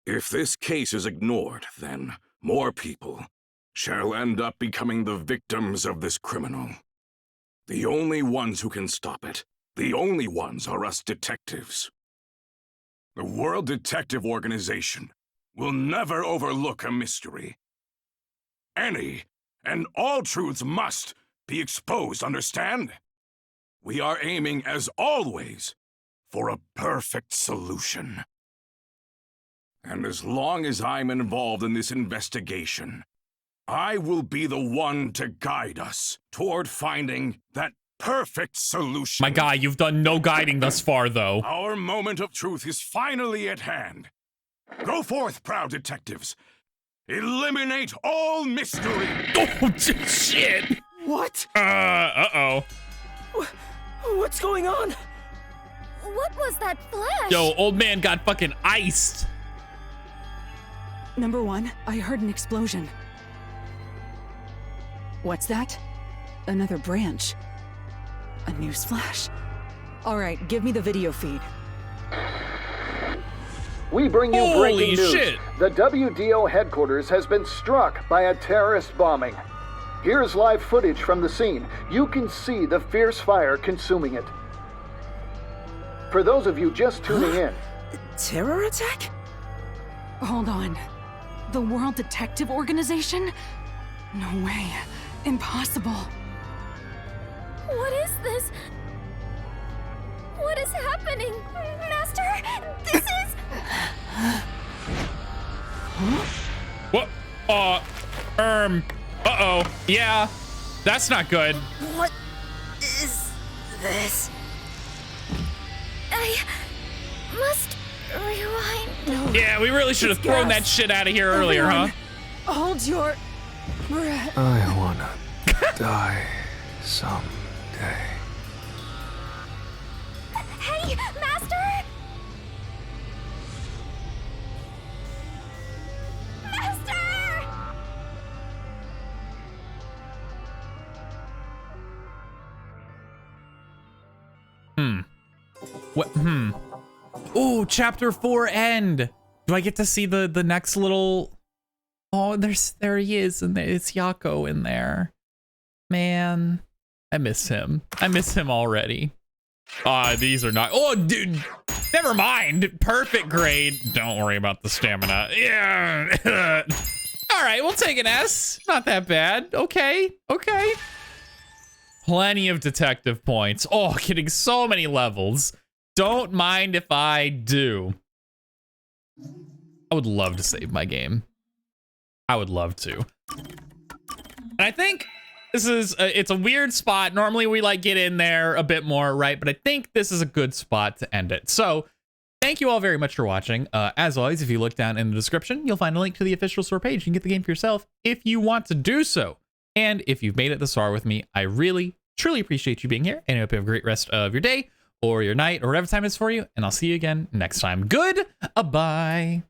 If this case is ignored, then more people shall end up becoming the victims of this criminal. The only ones who can stop it, the only ones are us detectives. The World Detective Organization will never overlook a mystery. Any and all truths must be exposed, understand? We are aiming, as always, for a perfect solution. And as long as I'm involved in this investigation, I will be the one to guide us toward finding that perfect solution. My guy, you've done no guiding thus far, though. Our moment of truth is finally at hand. Go forth, proud detectives. Eliminate all mystery. Oh, shit. What? Uh-oh. What's going on? What was that flash? Yo, old man got fucking iced. Number 1, I heard an explosion. What's that? Another branch. A newsflash. Alright, give me the video feed. We bring you Holy breaking news. shit. The WDO headquarters has been struck by a terrorist bombing. Here's live footage from the scene. You can see the fierce fire consuming it. For those of you just tuning in. Terror attack? Hold on. The World Detective Organization? No way. Impossible. What is this? What is happening? Master, this is... What? Uh-oh. Yeah, that's not good. What is this? I must rewind. Yeah, we really should have thrown that shit out of here earlier, huh? Hold your breath. I wanna die someday. Hey, Master! Master! What? Oh, chapter 4 end. Do I get to see the next little... Oh, there he is, and it's Yako in there. Man, I miss him. I miss him already. These are not. Oh, dude. Never mind. Perfect grade. Don't worry about the stamina. Yeah. All right, we'll take an S. Not that bad. Okay. Okay. Plenty of detective points. Oh, getting so many levels. Don't mind if I do. I would love to save my game. I would love to. And I think this is, it's a weird spot. Normally we like get in there a bit more, right? But I think this is a good spot to end it. So thank you all very much for watching. As always, if you look down in the description, you'll find a link to the official store page. You can get the game for yourself if you want to do so. And if you've made it this far with me, I really, truly appreciate you being here. And I hope you have a great rest of your day or your night or whatever time it is for you. And I'll see you again next time. Goodbye.